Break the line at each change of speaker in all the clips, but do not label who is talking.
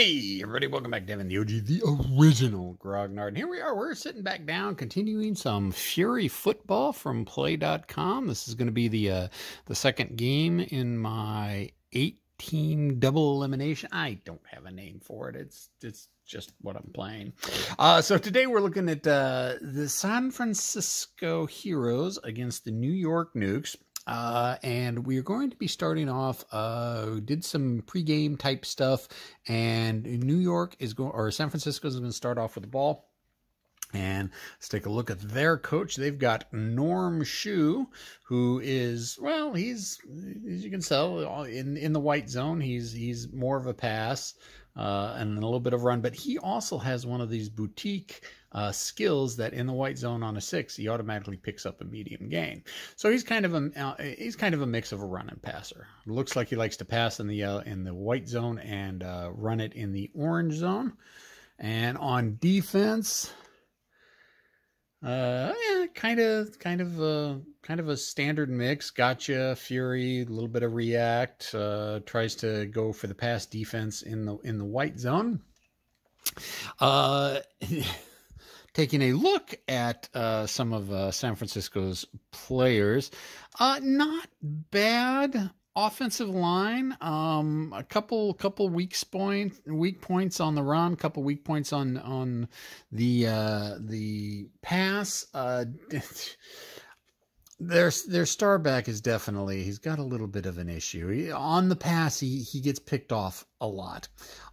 Hey everybody, welcome back to Devin, the OG, the original Grognard. And here we are, we're sitting back down, continuing some Fury football from play.com. This is going to be the second game in my 8-team double elimination. I don't have a name for it. It's just what I'm playing. So today we're looking at the San Francisco Heroes against the New York Nukes. And we're going to be starting off, did some pregame type stuff, and New York is going, or San Francisco is going to start off with the ball. And let's take a look at their coach. They've got Norm Shue, who is, well, he's, as you can tell, in the white zone. He's more of a pass, and a little bit of run, but he also has one of these boutique skills that in the white zone on a 6 he automatically picks up a medium gain. So he's kind of a mix of a run and passer. It looks like he likes to pass in the white zone and run it in the orange zone. And on defense, yeah, kind of a standard mix. Gotcha, Fury, a little bit of react. Tries to go for the pass defense in the white zone. Taking a look at some of San Francisco's players, not bad offensive line. A couple weak points on the run, couple weak points on the pass. Their star back is definitely, he's got a little bit of an issue. On the pass, he gets picked off a lot.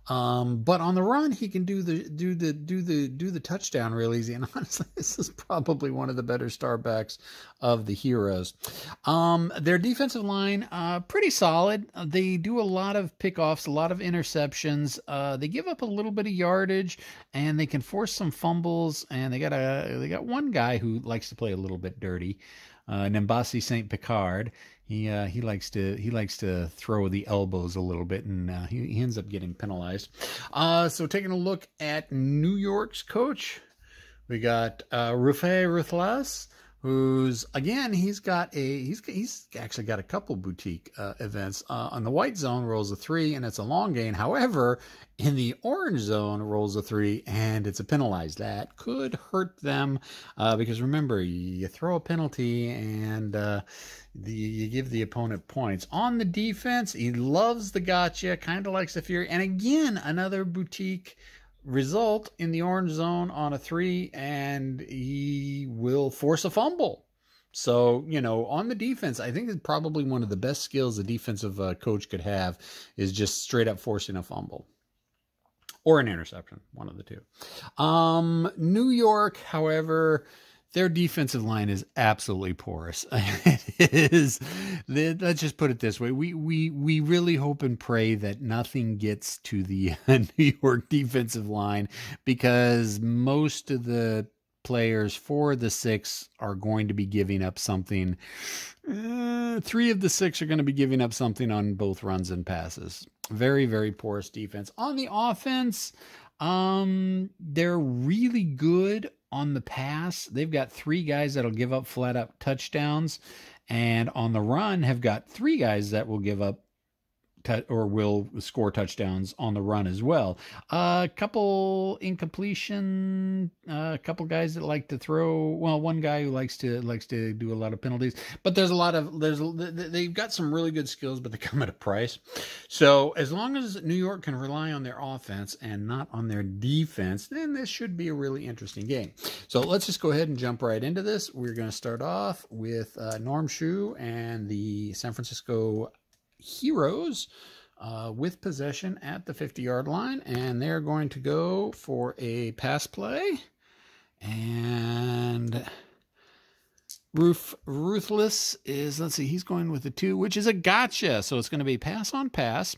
But on the run, he can do the touchdown real easy. And honestly, this is probably one of the better star backs of the Heroes. Their defensive line, pretty solid. They do a lot of pickoffs, a lot of interceptions. They give up a little bit of yardage, and they can force some fumbles. And they got one guy who likes to play a little bit dirty. Nembasi St. Picard. He likes to throw the elbows a little bit, and he ends up getting penalized. So taking a look at New York's coach, we got Rufai Ruthless, who's, again, he's actually got a couple boutique events. On the white zone, rolls a 3, and it's a long gain. However, in the orange zone, rolls a 3, and it's a penalized. That could hurt them, because remember, you throw a penalty, and you give the opponent points. On the defense, he loves the gotcha, kind of likes the Fury, and again, another boutique result in the orange zone on a 3, and he will force a fumble. So, you know, on the defense, I think it's probably one of the best skills a defensive coach could have is just straight up forcing a fumble or an interception, one of the two. New York, however, their defensive line is absolutely porous. It is. Let's just put it this way. We really hope and pray that nothing gets to the New York defensive line, because most of the players for the 6 are going to be giving up something. 3 of the 6 are going to be giving up something on both runs and passes. Very, very porous defense. On the offense, they're really good on the pass. They've got 3 guys that'll give up flat out touchdowns, and on the run have got 3 guys that will give up or will score touchdowns on the run as well. A couple incompletion, a couple guys that like to throw. Well, one guy who likes to do a lot of penalties. But they've got some really good skills, but they come at a price. So as long as New York can rely on their offense and not on their defense, then this should be a really interesting game. So let's just go ahead and jump right into this. We're going to start off with Norm Shue and the San Francisco Heroes with possession at the 50-yard line, and they're going to go for a pass play, and Ruthless is, let's see, he's going with the 2, which is a gotcha, so it's going to be pass on pass,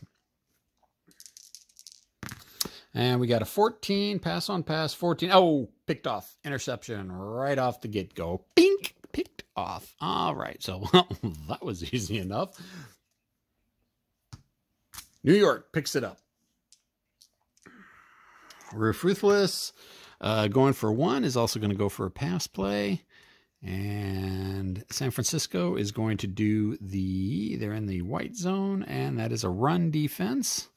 and we got a 14, pass on pass, 14, oh, picked off, interception right off the get-go, pink, picked off. All right, so that was easy enough. New York picks it up. Ruthless going for 1 is also going to go for a pass play. And San Francisco is going to do they're in the white zone, and that is a run defense.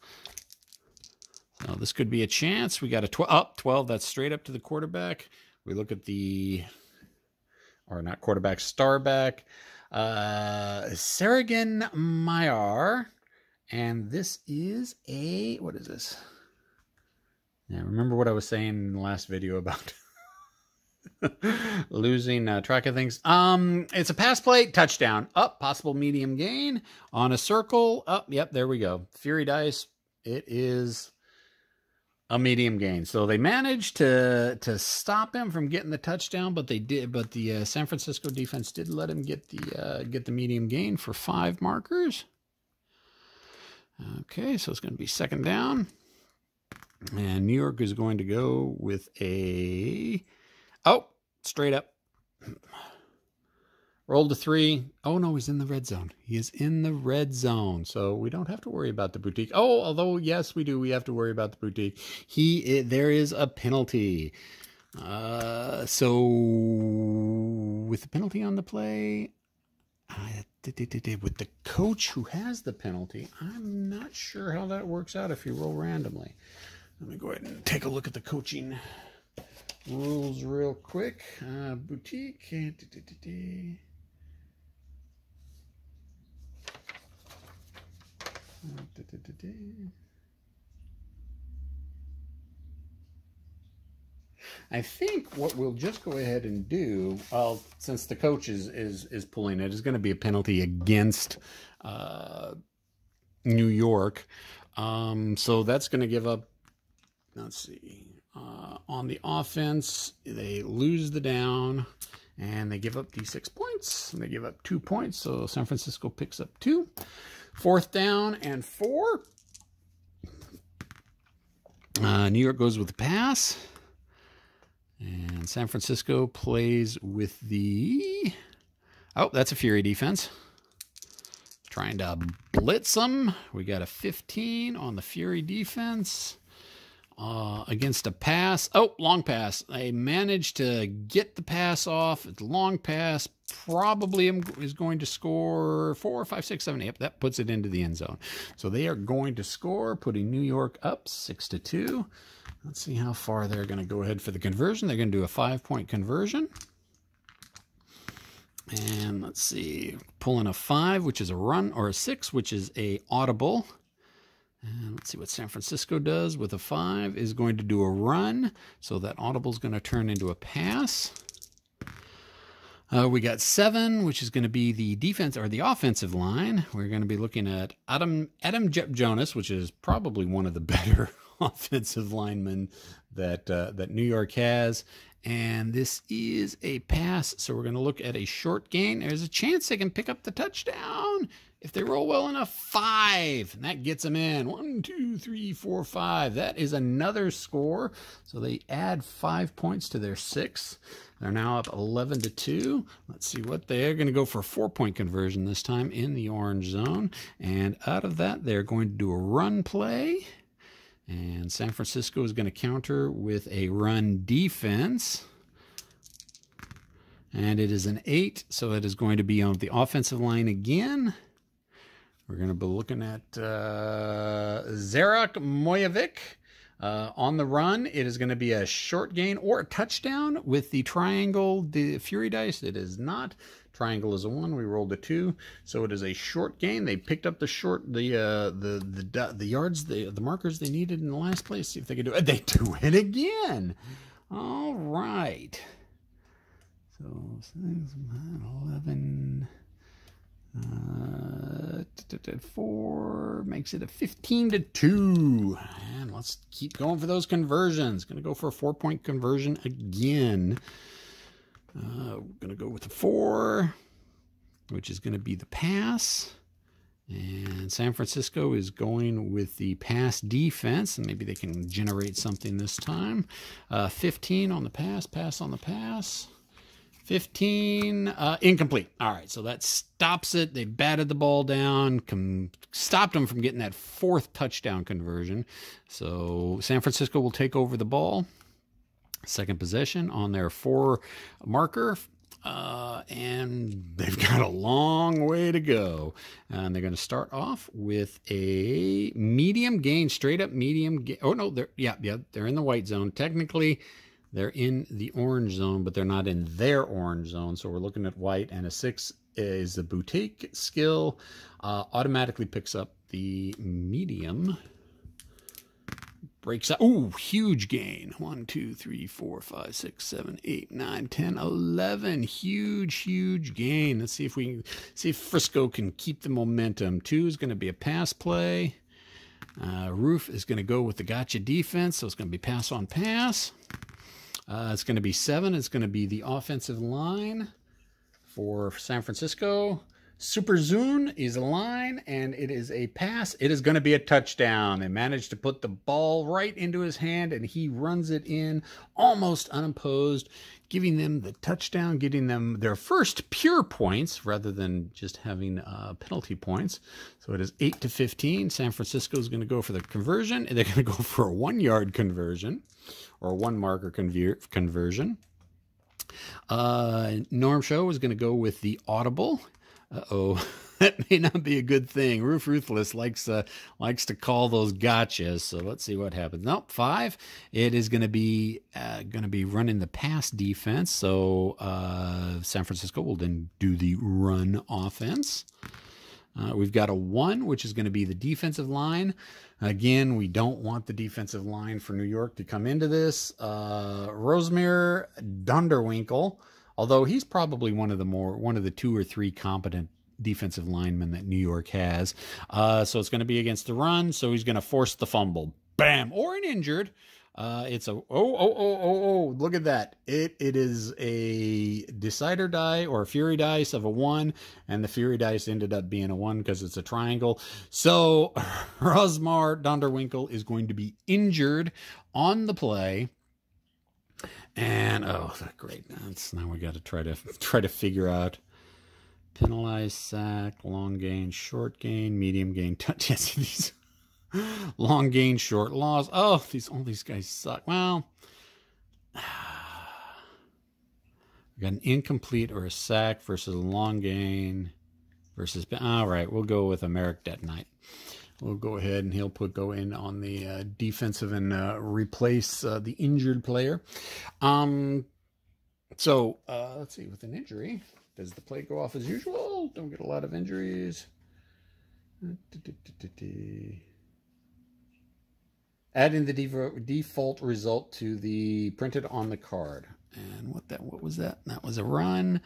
So this could be a chance. We got a 12. That's straight up to the quarterback. We look at the, or not quarterback, starback, Saragan Mayar. And this is a, what is this? Yeah, remember what I was saying in the last video about losing track of things. It's a pass play, touchdown, up, possible medium gain on a circle, up. Yep, there we go. Fury dice. It is a medium gain. So they managed to stop him from getting the touchdown, but they did. But the San Francisco defense did let him get the medium gain for 5 markers. Okay, so it's going to be second down, and New York is going to go with a straight up. Roll to 3. Oh, no, he's in the red zone. He is in the red zone. So we don't have to worry about the boutique. Oh, although, yes, we do. We have to worry about the boutique. There is a penalty. So with the penalty on the play, with the coach who has the penalty, I'm not sure how that works out if you roll randomly. Let me go ahead and take a look at the coaching rules real quick. Boutique. I think what we'll just go ahead and do, since the coach is pulling it, is going to be a penalty against New York. So that's going to give up, let's see, on the offense, they lose the down, and they give up D6 points, and they give up 2 points, so San Francisco picks up 2. 4th down and 4. New York goes with the pass. And San Francisco plays with the, that's a Fury defense. Trying to blitz them. We got a 15 on the Fury defense against a pass. Long pass. They managed to get the pass off. It's a long pass. Probably is going to score 4, 5, 6, 7, 8. Yep, that puts it into the end zone. So they are going to score, putting New York up 6-2. Let's see how far they're going to go ahead for the conversion. They're going to do a 5-point conversion. And let's see, pulling a 5, which is a run, or a 6, which is a audible. And let's see what San Francisco does with a 5, is going to do a run. So that audible is going to turn into a pass. We got 7, which is going to be the defense or the offensive line. We're going to be looking at Adam Jonas, which is probably one of the better offensive linemen that New York has. And this is a pass, so we're going to look at a short gain. There's a chance they can pick up the touchdown if they roll well enough. 5, and that gets them in. 1, 2, 3, 4, 5. That is another score. So they add 5 points to their 6. They're now up 11-2. Let's see what they're going to go for a 4-point conversion this time in the orange zone. And out of that, they're going to do a run play. And San Francisco is going to counter with a run defense. And it is an 8, so it is going to be on the offensive line again. We're going to be looking at Zarak Mojovic. On the run, it is going to be a short gain or a touchdown with the triangle, the Fury dice. It is not. Triangle is a 1. We rolled a 2, so it is a short gain. They picked up the yards, the markers they needed in the last place. See if they can do it. They do it again. All right. So 11. 4 makes it a 15-2. And let's keep going for those conversions. Going to go for a 4-point conversion again. We're going to go with the 4, which is going to be the pass. And San Francisco is going with the pass defense, and maybe they can generate something this time. 15 on the pass on the pass. 15, incomplete. All right, so that stops it. They batted the ball down, stopped them from getting that 4th touchdown conversion. So San Francisco will take over the ball. Second possession on their 4 marker. And they've got a long way to go. And they're going to start off with a medium gain, straight up medium gain. Oh, no, they're in the white zone. Technically, they're in the orange zone, but they're not in their orange zone. So we're looking at white, and a 6 is the boutique skill. Automatically picks up the medium. Breaks out. Ooh, huge gain. 1, 2, 3, 4, 5, 6, 7, 8, 9, 10, 11. Huge gain. Let's see if we can see if Frisco can keep the momentum. 2 is going to be a pass play. Roof is going to go with the gotcha defense, so it's going to be pass on pass. It's going to be 7. It's going to be the offensive line for San Francisco. Super Zune is a line, and it is a pass. It is going to be a touchdown. They managed to put the ball right into his hand, and he runs it in almost unopposed, giving them the touchdown, getting them their first pure points rather than just having penalty points. So it is 8-15. San Francisco is going to go for the conversion, and they're going to go for a 1-yard conversion or a 1-marker conversion. Norm Show is going to go with the audible. Uh-oh, that may not be a good thing. Roof Ruthless likes to call those gotchas. So let's see what happens. Nope, 5. It is going to be running the pass defense. So San Francisco will then do the run offense. We've got a 1, which is going to be the defensive line. Again, we don't want the defensive line for New York to come into this. Rosemere Dunderwinkle. Although he's probably one of the 2 or 3 competent defensive linemen that New York has. So it's going to be against the run. So he's going to force the fumble. Bam! Or an injured. It's a, look at that. It is a decider die or a fury dice of a 1. And the fury dice ended up being a 1 because it's a triangle. So Rosmar Donderwinkle is going to be injured on the play. And oh, great! Now we got to try to figure out penalized sack, long gain, short gain, medium gain, touch. Yes, these long gain, short loss. Oh, all these guys suck. Well, we got an incomplete or a sack versus a long gain versus. All right, we'll go with Americ Detonite. We'll go ahead and he'll go in on the defensive and replace the injured player. So let's see, with an injury, does the play go off as usual? Don't get a lot of injuries. Adding the default result to the printed on the card. And what was that? That was a run.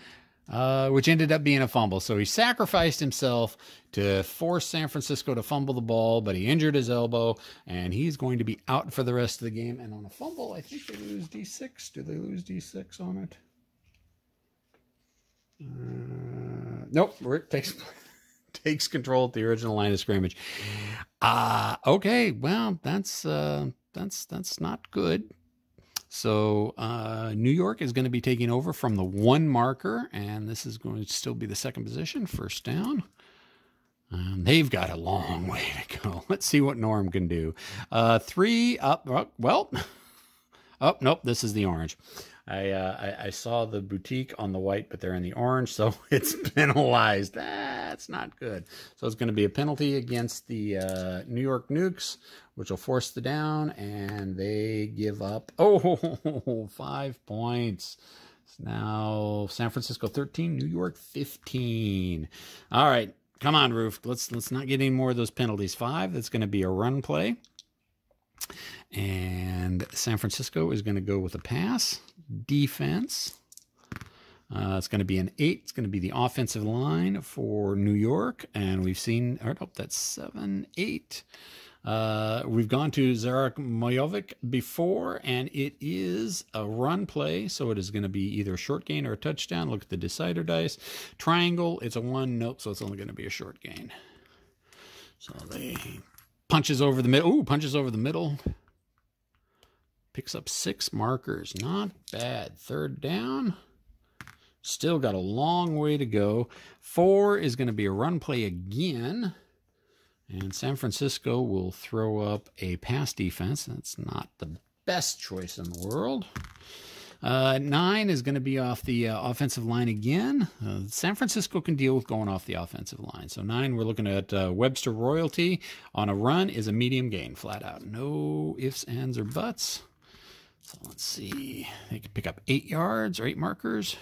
Which ended up being a fumble. So he sacrificed himself to force San Francisco to fumble the ball, but he injured his elbow, and he's going to be out for the rest of the game. And on a fumble, I think they lose D6. Do they lose D6 on it? Nope. Rick takes control at the original line of scrimmage. Okay. Well, that's not good. So New York is going to be taking over from the 1 marker, and this is going to still be the second position, first down. They've got a long way to go. Let's see what Norm can do. 3 up. Well, oh, nope, this is the orange. I saw the boutique on the white, but they're in the orange, so it's penalized. That's not good. So it's going to be a penalty against the New York Nukes, which will force the down, and they give up, 5 points. It's now San Francisco 13, New York 15. All right, come on, Roof. Let's not get any more of those penalties. 5, that's going to be a run play. And San Francisco is going to go with a pass defense. It's going to be an 8. It's going to be the offensive line for New York. And we've seen, that's 7, 8. We've gone to Zarek Mojovic before, and it is a run play. So it is going to be either a short gain or a touchdown. Look at the decider dice. Triangle, it's a 1. Nope, so it's only going to be a short gain. So they punches over the middle. Ooh, punches over the middle. Picks up 6 markers. Not bad. Third down. Still got a long way to go. 4 is going to be a run play again. And San Francisco will throw up a pass defense. That's not the best choice in the world. 9 is going to be off the offensive line again. San Francisco can deal with going off the offensive line. So 9, we're looking at Webster Royalty on a run is a medium gain, flat out. No ifs, ands, or buts. So let's see. They can pick up 8 yards or 8 markers.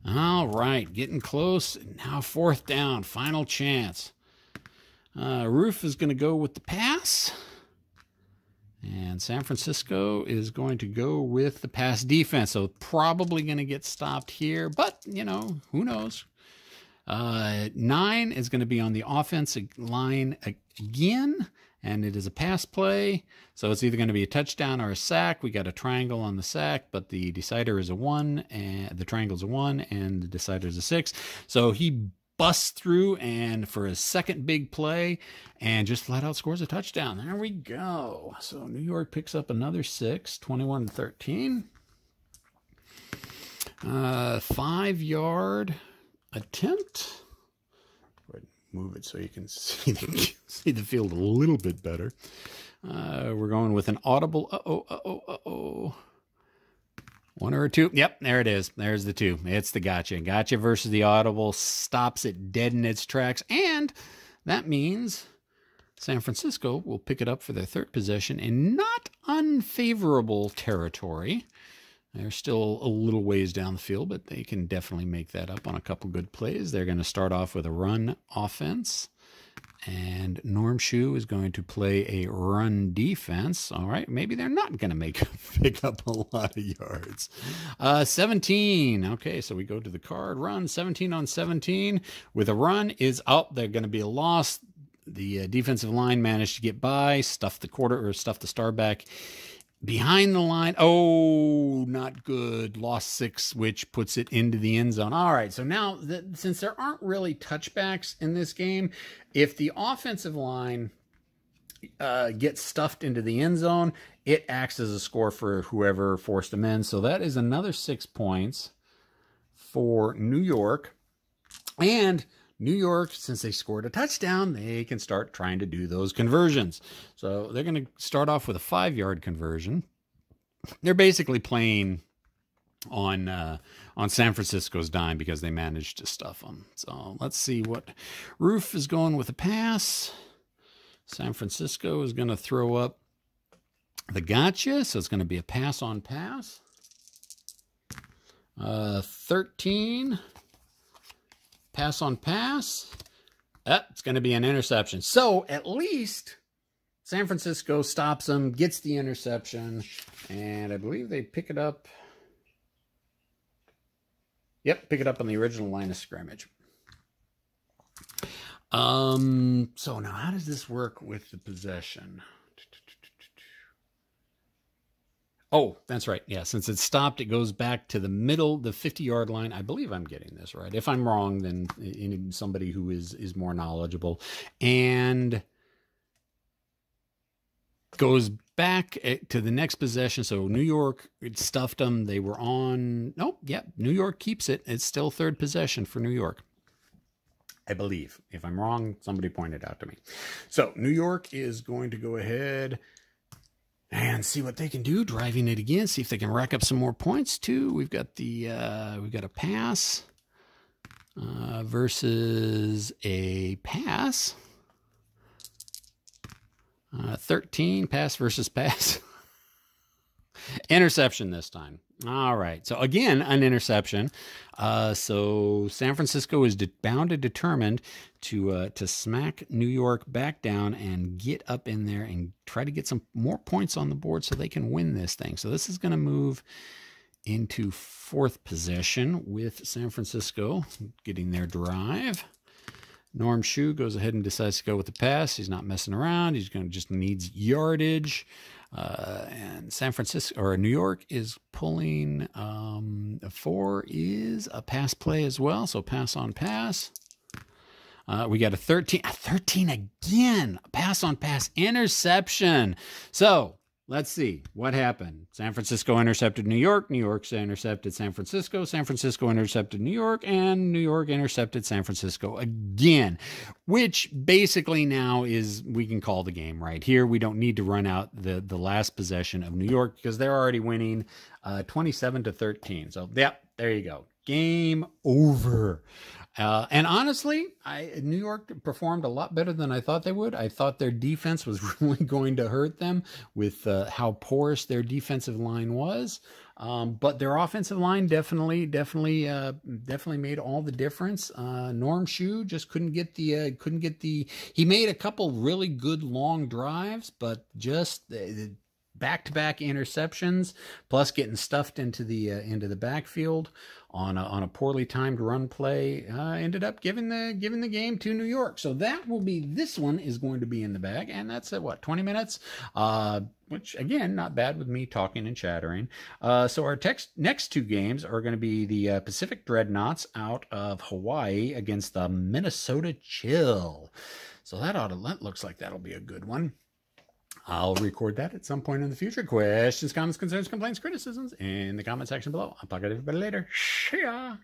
All right, getting close. Now 4th down, final chance. Roof is going to go with the pass. And San Francisco is going to go with the pass defense. So probably going to get stopped here. But, you know, who knows? 9 is going to be on the offensive line again. And it is a pass play. So it's either going to be a touchdown or a sack. We got a triangle on the sack, but the decider is a 1. And the triangle is a 1. And the decider is a 6. So he busts through and for his second big play and just flat out scores a touchdown. There we go. So New York picks up another 6, 21-13. 5-yard attempt. Move it so you can see the field a little bit better. We're going with an audible. 1 or 2. Yep, there it is. There's the 2. It's the gotcha. Gotcha versus the audible stops it dead in its tracks. And that means San Francisco will pick it up for their 3rd possession in not unfavorable territory. They're still a little ways down the field, but they can definitely make that up on a couple good plays. They're going to start off with a run offense. And Norm Shue is going to play a run defense. All right, maybe they're not going to pick up a lot of yards. 17. Okay, so we go to the card run. 17 on 17 with a run is out. They're going to be a loss. The defensive line managed to get by, stuff the star back behind the line. Oh, not good. Lost 6, which puts it into the end zone. All right, so now, since there aren't really touchbacks in this game, if the offensive line gets stuffed into the end zone, it acts as a score for whoever forced them in. So that is another 6 points for New York. And New York, since they scored a touchdown, they can start trying to do those conversions. So they're going to start off with a 5-yard conversion. They're basically playing on San Francisco's dime because they managed to stuff them. So let's see what Roof is going with a pass. San Francisco is going to throw up the gotcha. So it's going to be a pass on pass. 13. Pass on pass. It's going to be an interception. So at least San Francisco stops them, gets the interception, and I believe they pick it up. Yep, pick it up on the original line of scrimmage. So now how does this work with the possession? Oh, that's right. Yeah, since it's stopped, it goes back to the middle, the 50-yard line. I believe I'm getting this right. If I'm wrong, then somebody who is more knowledgeable. And goes back to the next possession. So New York, it stuffed them. They were on. Nope. Yep. New York keeps it. It's still 3rd possession for New York, I believe. If I'm wrong, somebody point it out to me. So New York is going to go ahead and see what they can do, driving it again, see if they can rack up some more points too. We've got a pass versus a pass. 13, pass versus pass. Interception this time. All right. So again, an interception. So San Francisco is bound and determined to smack New York back down and get up in there and try to get some more points on the board so they can win this thing. So this is going to move into 4th possession with San Francisco getting their drive. Norm Shue goes ahead and decides to go with the pass. He's not messing around. He's going to just needs yardage. And San Francisco or New York is pulling. 4 is a pass play as well. So pass on pass. We got a 13 again. Pass on pass interception. So let's see what happened. San Francisco intercepted New York. New York intercepted San Francisco. San Francisco intercepted New York. And New York intercepted San Francisco again, which basically now is, we can call the game right here. We don't need to run out the last possession of New York because they're already winning 27-13. So, yeah, there you go. Game over. And honestly, New York performed a lot better than I thought they would. I thought their defense was really going to hurt them with how porous their defensive line was. But their offensive line definitely made all the difference. Norm Shue just couldn't get the. He made a couple really good long drives, but just back-to-back interceptions, plus getting stuffed into the backfield on a poorly timed run play, ended up giving the game to New York. So that will be, this one is going to be in the bag, and that's at what, 20 minutes, which again, not bad with me talking and chattering. So our next two games are going to be the Pacific Dreadnoughts out of Hawaii against the Minnesota Chill. So that looks like that'll be a good one. I'll record that at some point in the future. Questions, comments, concerns, complaints, criticisms in the comment section below. I'll talk to everybody later. See ya.